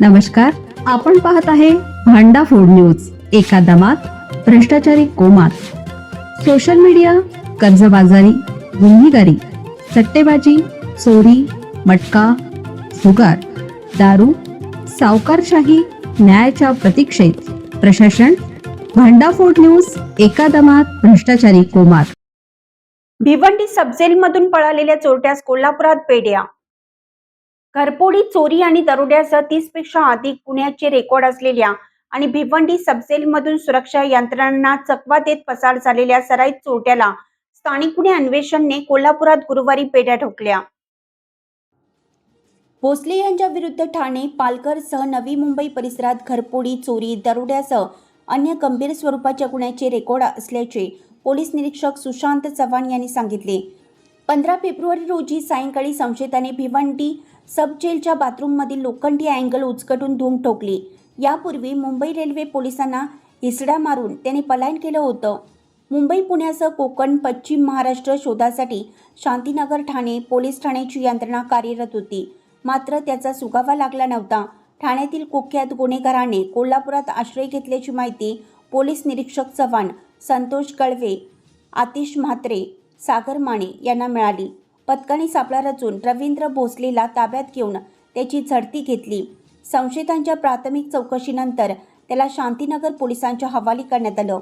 नमस्कार, आपण पाहत आहे भांडा फोड न्यूज. एका दमात भ्रष्टाचारी कोमात. सोशल मीडिया, कर्जबाजारी, गुन्हेगारी, सट्टेबाजी, चोरी, मटका, जुगार, दारू, सावकारशाही, न्यायाच्या प्रतीक्षेत प्रशासन. भांडाफोड न्यूज. एका दमात भ्रष्टाचारी कोमात. भिवंडी सबजेलमधून पळालेल्या चोरट्यास कोल्हापुरात पेड्या. घरफोडी, चोरी आणि दरोड्यासह 30 पेक्षा अधिक गुन्ह्याचे रेकॉर्ड असलेल्या आणि भिवंडी सबजेलमधून सुरक्षा यंत्रणांना चकवा देत पसार झालेल्या सराईत चोरट्याला स्थानिक गुन्हे अन्वेषणने कोल्हापुरात गुरुवारी पेड्या ठोकल्या. भोसले यांच्या विरुद्ध ठाणे, पालघरसह नवी मुंबई परिसरात घरफोडी, चोरी, दरोड्यासह अन्य गंभीर स्वरूपाच्या गुन्ह्याचे रेकॉर्ड असल्याचे पोलीस निरीक्षक सुशांत चव्हाण यांनी सांगितले. 15 फेब्रुवारी रोजी सायंकाळी संशयिताने भिवंडी सब जेलच्या बाथरूममधील लोखंडी अँगल उचकटून धूम ठोकली. यापूर्वी मुंबई रेल्वे पोलिसांना हिसडा मारून त्याने पलायन केलं होतं. मुंबई, पुण्यासह कोकण, पश्चिम महाराष्ट्र शोधासाठी शांतीनगर ठाणे पोलीस ठाण्याची यंत्रणा कार्यरत होती. मात्र त्याचा सुगावा लागला नव्हता. ठाण्यातील कुख्यात गुन्हेगाराने कोल्हापुरात आश्रय घेतल्याची माहिती पोलीस निरीक्षक चव्हाण, संतोष कळवे, आतिश म्हात्रे, सागर माने यांना मिळाली. पथकाने सापळा रचून रवींद्र भोसलेला ताब्यात घेऊन त्याची झडती घेतली. संशयितांच्या प्राथमिक चौकशीनंतर त्याला शांतीनगर पोलिसांच्या हवाली करण्यात आलं.